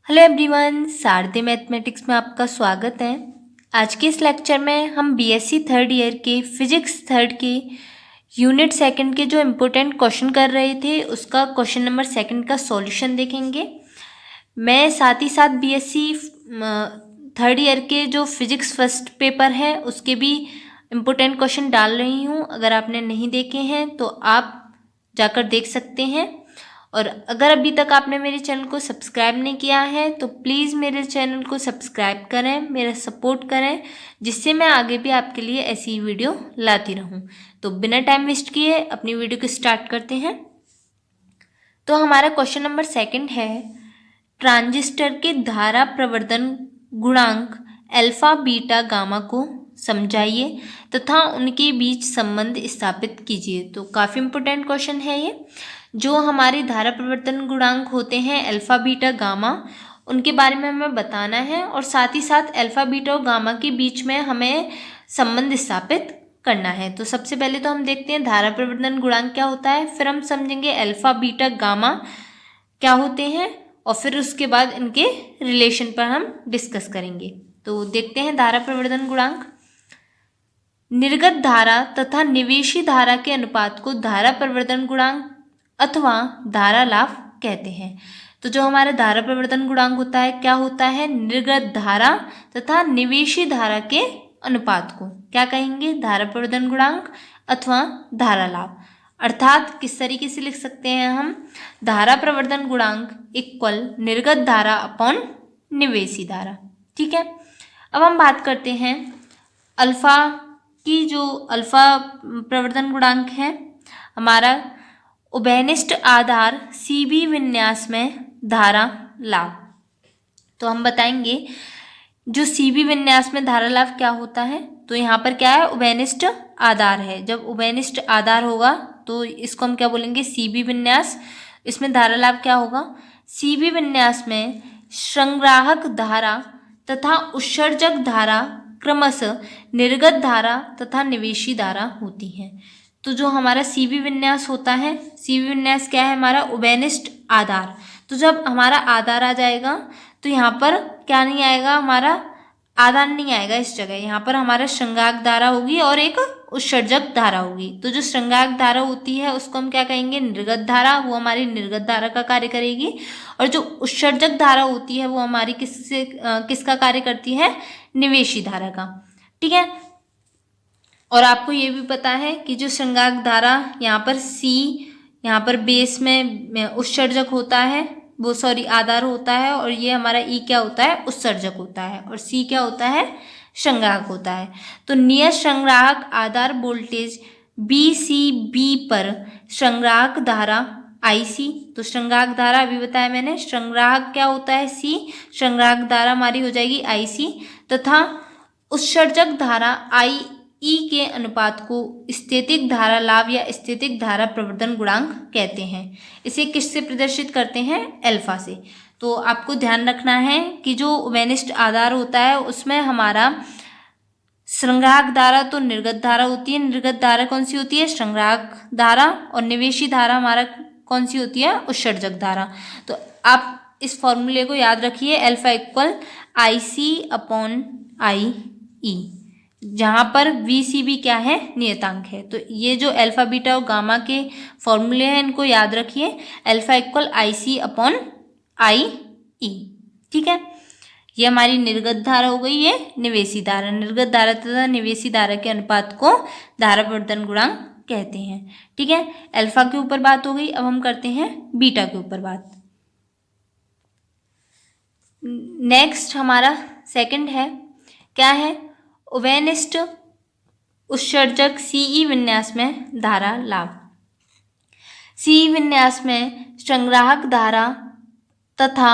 Hello everyone, सारथी mathematics में आपका स्वागत है। आज के इस लेक्चर में हम बीएससी थर्ड ईयर के फिजिक्स थर्ड के यूनिट सेकंड के जो इम्पोर्टेंट क्वेश्चन कर रहे थे उसका क्वेश्चन नंबर सेकंड का सॉल्यूशन देखेंगे। मैं साथ ही साथ बीएससी थर्ड ईयर के जो फिजिक्स फर्स्ट पेपर है उसके भी इम्पोर्टेंट क्वेश्चन डाल रही हूँ। अगर आपने नहीं देखे हैं तो आप जाकर देख सकते हैं। और अगर अभी तक आपने मेरे चैनल को सब्सक्राइब नहीं किया है तो प्लीज़ मेरे चैनल को सब्सक्राइब करें, मेरा सपोर्ट करें, जिससे मैं आगे भी आपके लिए ऐसी वीडियो लाती रहूं। तो बिना टाइम वेस्ट किए अपनी वीडियो को स्टार्ट करते हैं। तो हमारा क्वेश्चन नंबर सेकंड है, ट्रांजिस्टर के धारा प्रवर्धन गुणांक अल्फा बीटा गामा को समझाइए तथा उनके बीच संबंध स्थापित कीजिए। तो काफ़ी इंपॉर्टेंट क्वेश्चन है ये। जो हमारे धारा प्रवर्तन गुणांक होते हैं अल्फा बीटा गामा, उनके बारे में हमें बताना है और साथ ही साथ अल्फा बीटा और गामा के बीच में हमें संबंध स्थापित करना है। तो सबसे पहले तो हम देखते हैं धारा प्रवर्तन गुणांक क्या होता है, फिर हम समझेंगे अल्फा बीटा गामा क्या होते हैं और फिर उसके बाद इनके रिलेशन पर हम डिस्कस करेंगे। तो देखते हैं धारा प्रवर्तन गुणांक। निर्गत धारा तथा निवेशी धारा के अनुपात को धारा प्रवर्तन गुणांक अथवा धारा लाभ कहते हैं। तो जो हमारा धारा प्रवर्तन गुणांक होता है क्या होता है, निर्गत धारा तथा निवेशी धारा के अनुपात को क्या कहेंगे, धारा प्रवर्तन गुणांक अथवा धारा लाभ। अर्थात किस तरीके से लिख सकते हैं हम, धारा प्रवर्तन गुणांक इक्वल निर्गत धारा अपॉन निवेशी धारा। ठीक है, अब हम बात करते हैं अल्फा की। जो अल्फा प्रवर्तन गुणांक है हमारा उभयनिष्ठ आधार सीबी विन्यास में धारा लाभ। तो हम बताएंगे जो सीबी विन्यास में धारा लाभ क्या होता है। तो यहाँ पर क्या है, उभयनिष्ठ आधार है। जब उभयनिष्ठ आधार होगा तो इसको हम क्या बोलेंगे, सीबी विन्यास। इसमें धारा लाभ क्या होगा, सीबी विन्यास में संग्राहक धारा तथा उत्सर्जक धारा क्रमशः निर्गत धारा तथा निवेशी धारा होती है। तो जो हमारा सीबी विन्यास होता है, सीबी विन्यास क्या है हमारा, उभयनिष्ठ आधार। तो जब हमारा आधार आ जाएगा तो यहाँ पर क्या नहीं आएगा, हमारा आधार नहीं आएगा इस जगह, यहाँ पर हमारा संग्राहक धारा होगी और एक उत्सर्जक धारा होगी। तो जो संग्राहक धारा होती है उसको हम क्या कहेंगे, निर्गत धारा, वो हमारी निर्गत धारा का कार्य करेगी। और जो उत्सर्जक धारा होती है वो हमारी किसका कार्य करती है, निवेशी धारा का। ठीक है, और आपको ये भी पता है कि जो संग्राहक धारा यहाँ पर सी, यहाँ पर बेस में उत्सर्जक होता है, वो आधार होता है, और ये हमारा ई क्या होता है, उत्सर्जक होता है, और सी क्या होता है, संग्राहक होता है। तो नियत संग्राहक आधार वोल्टेज बी पर संग्राहक धारा IC। तो संग्राहक धारा अभी बताया मैंने, संग्राहक क्या होता है C, संग्राहक धारा हमारी हो जाएगी IC तथा उत्सर्जक धारा IE के अनुपात को स्थितिक धारा लाभ या स्थितिक धारा प्रवर्धन गुणांक कहते हैं। इसे किससे प्रदर्शित करते हैं, अल्फा से। तो आपको ध्यान रखना है कि जो उभयनिष्ठ आधार होता है उसमें हमारा संग्राहक धारा तो निर्गत धारा होती है, निर्गत धारा कौन सी होती है, संग्राहक धारा, और निवेशी धारा हमारा कौन सी होती है, उत्सर्जक धारा। तो आप इस फॉर्मूले को याद रखिए, alpha equal IC upon IE, जहाँ पर VCB क्या है, नियतांक है। तो ये जो अल्फा बीटा और गामा के फॉर्मूले हैं इनको याद रखिए, alpha equal IC upon IE। ठीक है, ये हमारी निर्गत धारा हो गई, ये निवेशी धारा। निर्गत धारा तथा निवेशी धारा के अनुपात को धारा प्रवर्तन गुणांक कहते हैं। ठीक है, अल्फा के ऊपर बात हो गई। अब हम करते हैं बीटा के ऊपर बात। नेक्स्ट हमारा सेकंड है, क्या है, उभयनिष्ठ उत्सर्जक CE विन्यास में धारा लाभ। CE विन्यास में संग्राहक धारा तथा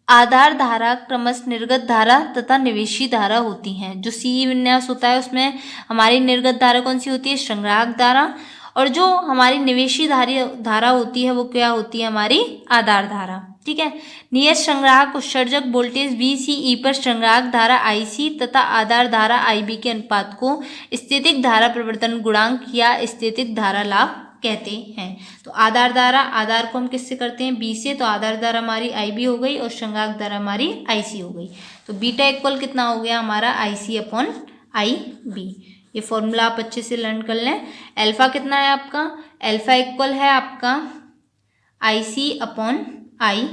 आधार धारा क्रमशः निर्गत धारा तथा निवेशी धारा होती हैं। जो CE विन्यास होता है उसमें हमारी निर्गत धारा कौन सी होती है, संग्राहक धारा, और जो हमारी निवेशी धारा होती है वो क्या होती है, हमारी आधार धारा। ठीक है, नियत संग्राहक उत्सर्जक वोल्टेज VCE पर संग्राहक धारा IC तथा आधार धारा IB के अनुपात को स्थितिक धारा प्रवर्तन गुणांक या स्थितिक धारा लाभ कहते हैं। तो आधार धारा, आधार को हम किससे करते हैं, बी से, तो आधार धारा हमारी आई बी हो गई और श्रृंगांक धारा हमारी आई सी हो गई। तो बीटा इक्वल कितना हो गया हमारा, आई सी अपॉन आई बी। ये फॉर्मूला आप अच्छे से लर्न कर लें। अल्फा कितना है आपका, अल्फा इक्वल है आपका आई सी अपॉन आई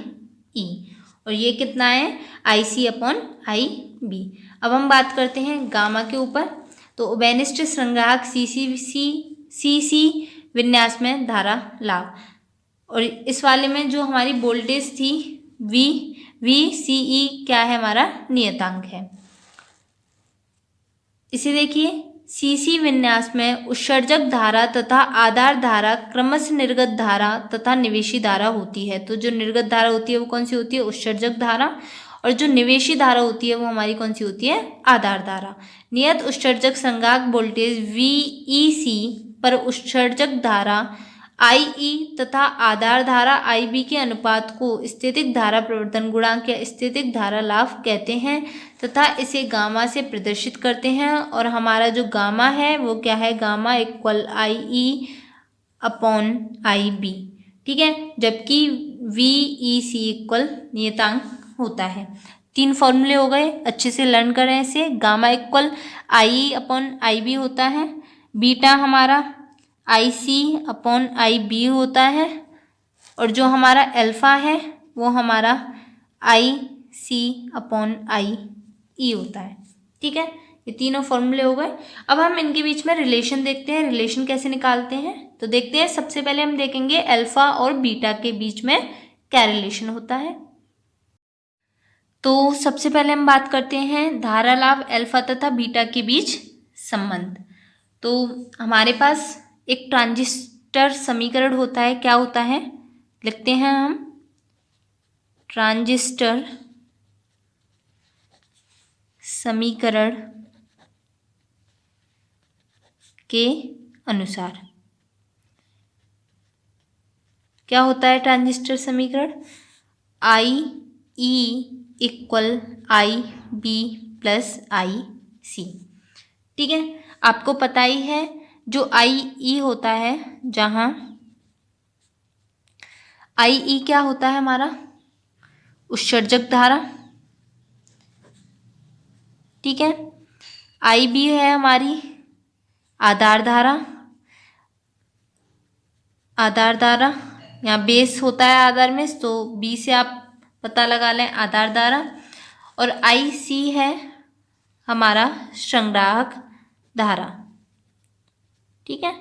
ई, और ये कितना है, आई सी अपॉन आई बी। अब हम बात करते हैं गामा के ऊपर। तो उभयनिष्ठ श्रृंगांक सी सी विन्यास में धारा लाभ, और इस वाले में जो हमारी वोल्टेज थी वी सी ई क्या है, हमारा नियतांक है। इसे देखिए, सीसी विन्यास में उत्सर्जक धारा तथा आधार धारा क्रमशः निर्गत धारा तथा निवेशी धारा होती है। तो जो निर्गत धारा होती है वो कौन सी होती है, उत्सर्जक धारा, और जो निवेशी धारा होती है वो हमारी कौन सी होती है, आधार धारा। नियत उत्सर्जक संगाक वोल्टेज VEC पर उत्सर्जक धारा IE तथा आधार धारा IB के अनुपात को स्थैतिक धारा प्रवर्तन गुणांक या स्थैतिक धारा लाभ कहते हैं तथा इसे गामा से प्रदर्शित करते हैं। और हमारा जो गामा है वो क्या है, gamma equal IE upon IB, ठीक है, जबकि VEC इक्वल नियतांक होता है। तीन फॉर्मूले हो गए, अच्छे से लर्न करें इसे। Gamma equal IE upon IB होता है, बीटा हमारा IC अपॉन IB होता है, और जो हमारा अल्फ़ा है वो हमारा IC अपॉन IE होता है, ठीक है। ये तीनों फॉर्मूले हो गए। अब हम इनके बीच में रिलेशन देखते हैं, रिलेशन कैसे निकालते हैं। तो देखते हैं, सबसे पहले हम देखेंगे अल्फ़ा और बीटा के बीच में क्या रिलेशन होता है। तो सबसे पहले हम बात करते हैं धारा लाभ अल्फ़ा तथा बीटा के बीच संबंध। तो हमारे पास एक ट्रांजिस्टर समीकरण होता है, क्या होता है, लिखते हैं हम, ट्रांजिस्टर समीकरण के अनुसार क्या होता है ट्रांजिस्टर समीकरण, IE equal IB plus IC, ठीक है। आपको पता ही है जो IE होता है, जहाँ IE क्या होता है हमारा, उत्सर्जक धारा, ठीक है। IB है हमारी आधार धारा, आधार धारा यहाँ बेस होता है आधार में, तो B से आप पता लगा लें आधार धारा, और IC है हमारा संग्राहक धारा, ठीक है।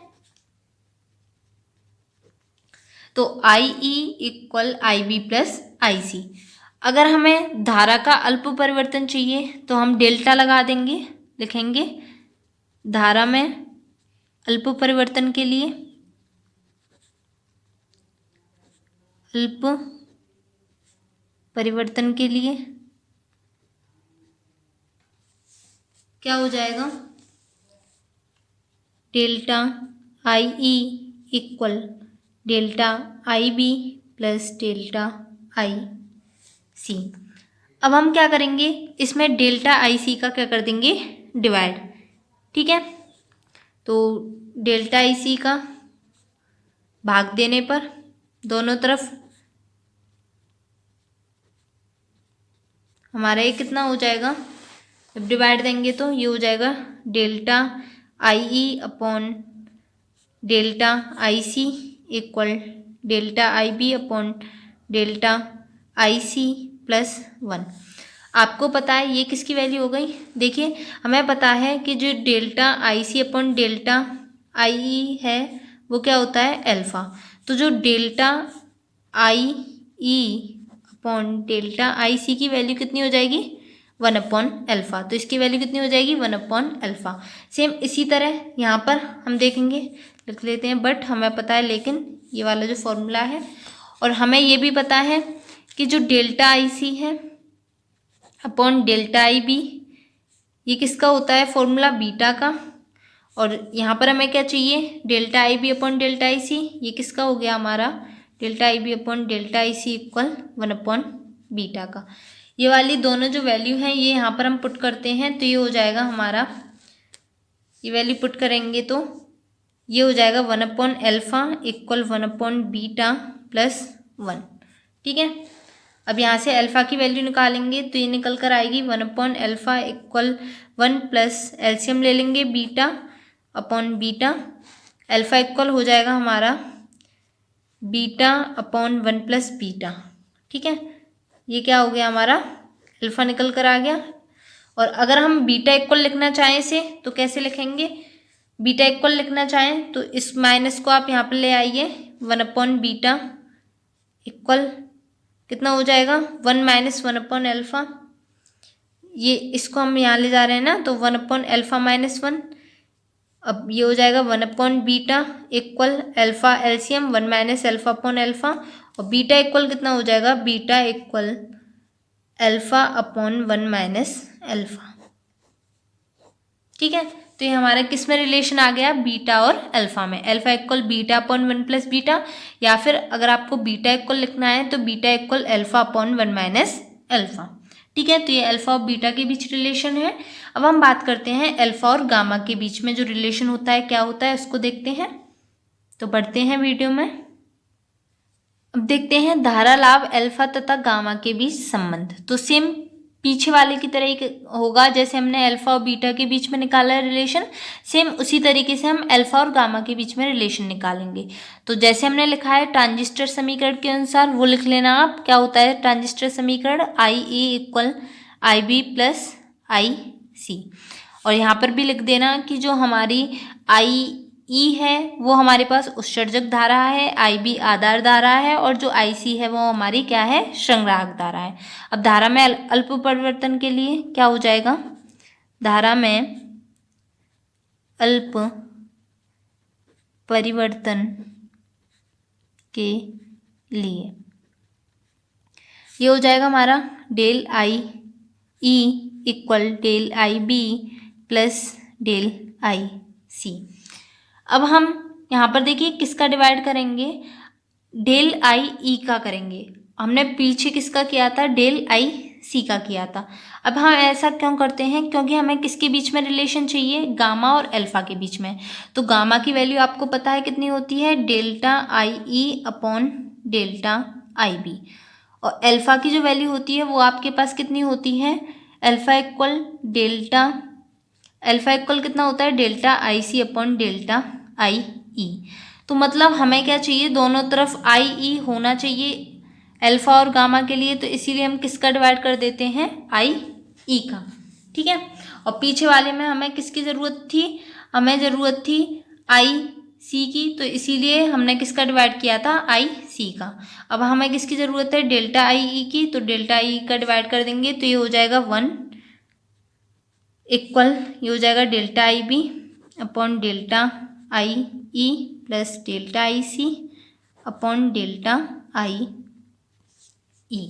तो IE equal IB plus IC। अगर हमें धारा का अल्प परिवर्तन चाहिए तो हम डेल्टा लगा देंगे, लिखेंगे धारा में अल्प परिवर्तन के लिए, अल्प परिवर्तन के लिए क्या हो जाएगा, delta IE equal delta IB plus delta IC। अब हम क्या करेंगे, इसमें डेल्टा IC का क्या कर देंगे, डिवाइड, ठीक है। तो डेल्टा IC का भाग देने पर दोनों तरफ हमारा ये कितना हो जाएगा, जब डिवाइड देंगे तो ये हो जाएगा delta IE upon delta IC equal delta IB upon delta IC plus 1। आपको पता है ये किसकी वैल्यू हो गई, देखिए हमें पता है कि जो delta IC upon delta IE है वो क्या होता है, अल्फ़ा। तो जो delta IE upon delta IC की वैल्यू कितनी हो जाएगी, 1 अपॉन अल्फ़ा। तो इसकी वैल्यू कितनी हो जाएगी, 1 अपॉन अल्फ़ा। सेम इसी तरह यहाँ पर हम देखेंगे, लिख लेते हैं, बट हमें पता है लेकिन ये वाला जो फॉर्मूला है, और हमें ये भी पता है कि जो डेल्टा IC है अपॉन डेल्टा IB ये किसका होता है, फॉर्मूला बीटा का, और यहाँ पर हमें क्या चाहिए, delta IB upon delta IC, ये किसका हो गया हमारा, delta IB upon delta IC equal 1 upon beta का। ये वाली दोनों जो वैल्यू हैं ये यहाँ पर हम पुट करते हैं, तो ये हो जाएगा हमारा, ये वैल्यू पुट करेंगे तो ये हो जाएगा 1/अल्फ़ा इक्वल 1/बीटा प्लस 1। ठीक है, अब यहाँ से अल्फ़ा की वैल्यू निकालेंगे तो ये निकल कर आएगी 1/अल्फ़ा इक्वल 1 प्लस एलसीएम ले लेंगे beta upon beta. Alpha equal हो जाएगा हमारा बीटा अपॉन 1 प्लस बीटा। ठीक है, ये क्या हो गया हमारा, अल्फ़ा निकल कर आ गया। और अगर हम बीटा इक्वल लिखना चाहें इसे तो कैसे लिखेंगे, बीटा इक्वल लिखना चाहें तो इस माइनस को आप यहाँ पर ले आइए, 1/बीटा इक्वल कितना हो जाएगा 1 माइनस 1/अल्फ़ा। ये इसको हम यहाँ ले जा रहे हैं ना, तो 1/अल्फ़ा माइनस 1। अब ये हो जाएगा 1/बीटा equal alpha LCM 1 minus alpha upon alpha. और बीटा इक्वल कितना हो जाएगा, beta equal alpha upon 1 minus alpha. ठीक है, तो ये हमारा किस में रिलेशन आ गया, बीटा और अल्फ़ा में। Alpha equal beta upon 1 plus beta, या फिर अगर आपको बीटा इक्वल लिखना है तो beta equal alpha upon 1 minus alpha. ठीक है, तो ये अल्फ़ा और बीटा के बीच रिलेशन है। अब हम बात करते हैं अल्फ़ा और गामा के बीच में जो रिलेशन होता है क्या होता है उसको देखते हैं। तो बढ़ते हैं वीडियो में। अब देखते हैं धारा लाभ अल्फ़ा तथा गामा के बीच संबंध। तो सेम पीछे वाले की तरह ही होगा, जैसे हमने अल्फ़ा और बीटा के बीच में निकाला है रिलेशन, सेम उसी तरीके से हम अल्फ़ा और गामा के बीच में रिलेशन निकालेंगे। तो जैसे हमने लिखा है ट्रांजिस्टर समीकरण के अनुसार वो लिख लेना आप। क्या होता है ट्रांजिस्टर समीकरण, आई ए equal I B plus I सी। और यहाँ पर भी लिख देना कि जो हमारी आई ई है वो हमारे पास उत्सर्जक धारा है, आई बी आधार धारा है, और जो आई सी है वो हमारी क्या है, संग्राहक धारा है। अब धारा में अल्प परिवर्तन के लिए क्या हो जाएगा, धारा में अल्प परिवर्तन के लिए ये हो जाएगा हमारा del I E equal del I B plus del I C. अब हम यहाँ पर देखिए किसका डिवाइड करेंगे, डेल आई ई का करेंगे। हमने पीछे किसका किया था, डेल आई सी का किया था। अब हम ऐसा क्यों करते हैं, क्योंकि हमें किसके बीच में रिलेशन चाहिए, गामा और अल्फ़ा के बीच में। तो गामा की वैल्यू आपको पता है कितनी होती है, delta I E upon delta I B. और अल्फ़ा की जो वैल्यू होती है वो आपके पास कितनी होती है, अल्फ़ा इक्वल कितना होता है, delta I C upon delta I E. तो मतलब हमें क्या चाहिए, दोनों तरफ आई ई होना चाहिए अल्फ़ा और गामा के लिए, तो इसीलिए हम किसका डिवाइड कर देते हैं, आई ई का। ठीक है, और पीछे वाले में हमें किसकी ज़रूरत थी, हमें ज़रूरत थी आई सी की, तो इसीलिए हमने किसका डिवाइड किया था, आई सी का। अब हमें किसकी ज़रूरत है, डेल्टा आई ई की, तो डेल्टा आई का डिवाइड कर देंगे तो ये हो जाएगा 1 इक्वल, ये हो जाएगा delta I B upon delta I E plus delta I C upon delta I E.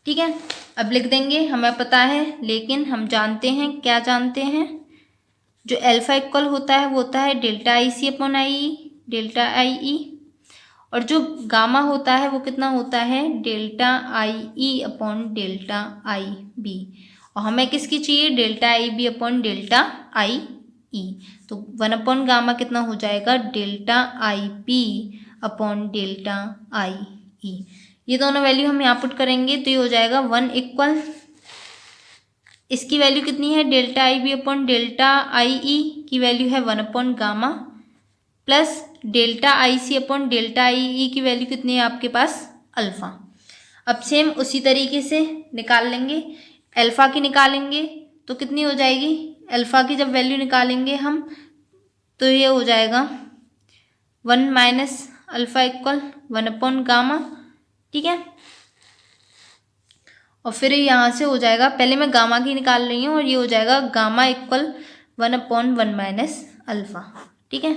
ठीक है, अब लिख देंगे, हमें पता है, लेकिन हम जानते हैं, क्या जानते हैं, जो अल्फ़ा इक्वल होता है वो होता है delta I C upon I E, delta I E. और जो गामा होता है वो कितना होता है, delta I E upon delta I B. और हमें किसकी चाहिए, delta I B upon delta I E. तो 1 गामा कितना हो जाएगा, delta I B upon delta I E. ये दोनों वैल्यू हम यहाँ पुट करेंगे तो ये हो जाएगा 1 इक्वल, इसकी वैल्यू कितनी है, delta I B upon delta I E की वैल्यू है 1 gamma plus delta I C upon delta I E की वैल्यू कितनी है आपके पास, अल्फ़ा। अब सेम उसी तरीके से निकाल लेंगे, अल्फ़ा की निकालेंगे तो कितनी हो जाएगी, अल्फ़ा की जब वैल्यू निकालेंगे हम तो ये हो जाएगा 1 माइनस अल्फ़ा इक्वल 1 गामा। ठीक है, और फिर यहाँ से हो जाएगा, पहले मैं गामा की निकाल रही हूँ, और ये हो जाएगा गामा इक्वल 1/1 माइनस अल्फ़ा। ठीक है,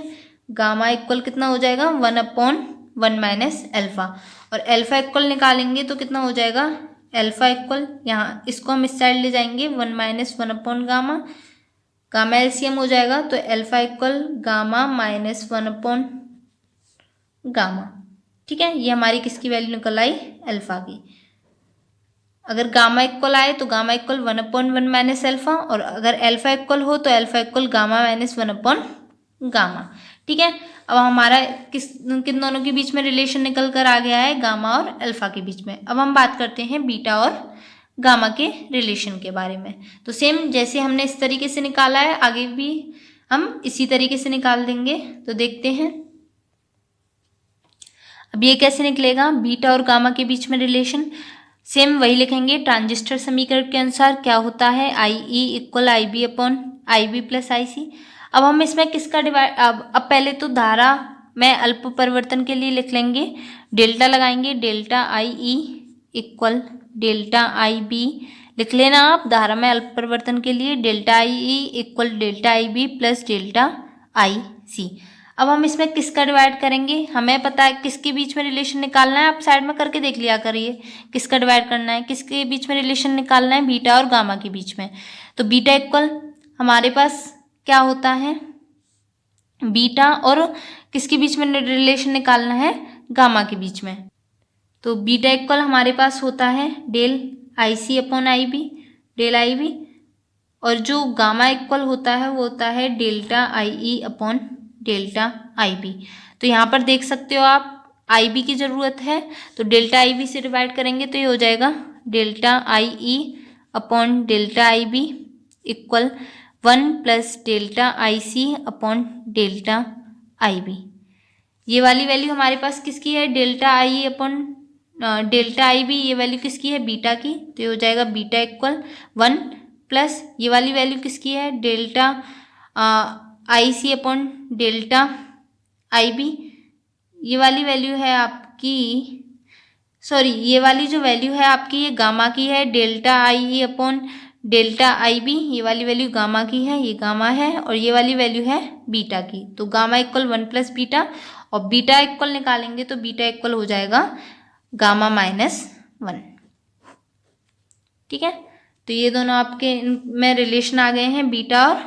गामा इक्वल कितना हो जाएगा, 1/1 माइनस अल्फ़ा। और अल्फ़ा इक्वल निकालेंगे तो कितना हो जाएगा, अल्फ़ा इक्वल, यहाँ इसको हम इस साइड ले जाएंगे, 1 माइनस 1 गामा, गामा एलसीएम हो जाएगा, तो alpha equal gamma minus 1 gamma. ठीक है, ये हमारी किसकी वैल्यू निकल आई, अल्फ़ा की। अगर गामा इक्वल आए तो गामा इक्वल 1/1 माइनस अल्फ़ा, और अगर अल्फ़ा इक्वल हो तो alpha equal gamma minus 1 gamma. ठीक है। अब हमारा किन दोनों के बीच में रिलेशन निकल कर आ गया है, गामा और अल्फा के बीच में। अब हम बात करते हैं बीटा और गामा के रिलेशन के बारे में। तो सेम जैसे हमने इस तरीके से निकाला है, आगे भी हम इसी तरीके से निकाल देंगे। तो देखते हैं अब ये कैसे निकलेगा, बीटा और गामा के बीच में रिलेशन। सेम वही लिखेंगे, ट्रांजिस्टर समीकरण के अनुसार क्या होता है, I E equal I B upon I B plus I C. अब हम इसमें किसका डिवाइड, अब पहले तो धारा में अल्प परिवर्तन के लिए लिख लेंगे, डेल्टा लगाएंगे, delta I E equal delta I B लिख लेना आप। धारा में अल्प परिवर्तन के लिए delta I E equal delta I B plus delta I C. अब हम इसमें किसका डिवाइड करेंगे, हमें पता है किसके बीच में रिलेशन निकालना है, आप साइड में करके देख लिया करिए किसका डिवाइड करना है, किसके बीच में रिलेशन निकालना है, बीटा और गामा के बीच में। तो बीटा इक्वल हमारे पास क्या होता है, बीटा और किसके बीच में रिलेशन निकालना है, गामा के बीच में। तो बीटा इक्वल हमारे पास होता है del I C upon I B, del I B, और जो गामा इक्वल होता है वो होता है delta I E upon delta I B. तो यहाँ पर देख सकते हो आप आई बी की ज़रूरत है, तो डेल्टा आई बी से डिवाइड करेंगे तो ये हो जाएगा delta I E upon delta I B equal 1 plus delta I C upon delta I B. ये वाली वैल्यू हमारे पास किसकी है, delta I upon delta I B, ये वैल्यू किसकी है, बीटा की। तो ये हो जाएगा बीटा इक्वल 1 प्लस ये वाली वैल्यू किसकी है, delta I C upon delta I B. ये वाली वैल्यू है आपकी, सॉरी ये वाली जो वैल्यू है आपकी ये गामा की है, delta I E upon delta I B. ये वाली वैल्यू गामा की है, ये गामा है, और ये वाली वैल्यू है बीटा की। तो गामा इक्वल 1 प्लस बीटा, और बीटा इक्वल निकालेंगे तो बीटा इक्वल हो जाएगा गामा माइनस 1। ठीक है, तो ये दोनों आपके में रिलेशन आ गए हैं बीटा और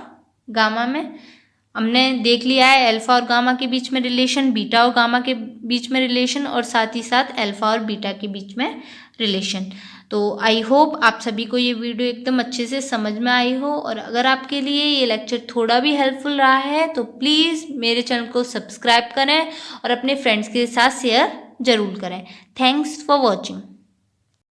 गामा में। हमने देख लिया है अल्फा और गामा के बीच में रिलेशन, बीटा और गामा के बीच में रिलेशन, और साथ ही साथ अल्फा और बीटा के बीच में रिलेशन। तो आई होप आप सभी को ये वीडियो एकदम अच्छे से समझ में आई हो, और अगर आपके लिए ये लेक्चर थोड़ा भी हेल्पफुल रहा है तो प्लीज़ मेरे चैनल को सब्सक्राइब करें और अपने फ्रेंड्स के साथ शेयर ज़रूर करें। Thanks for watching.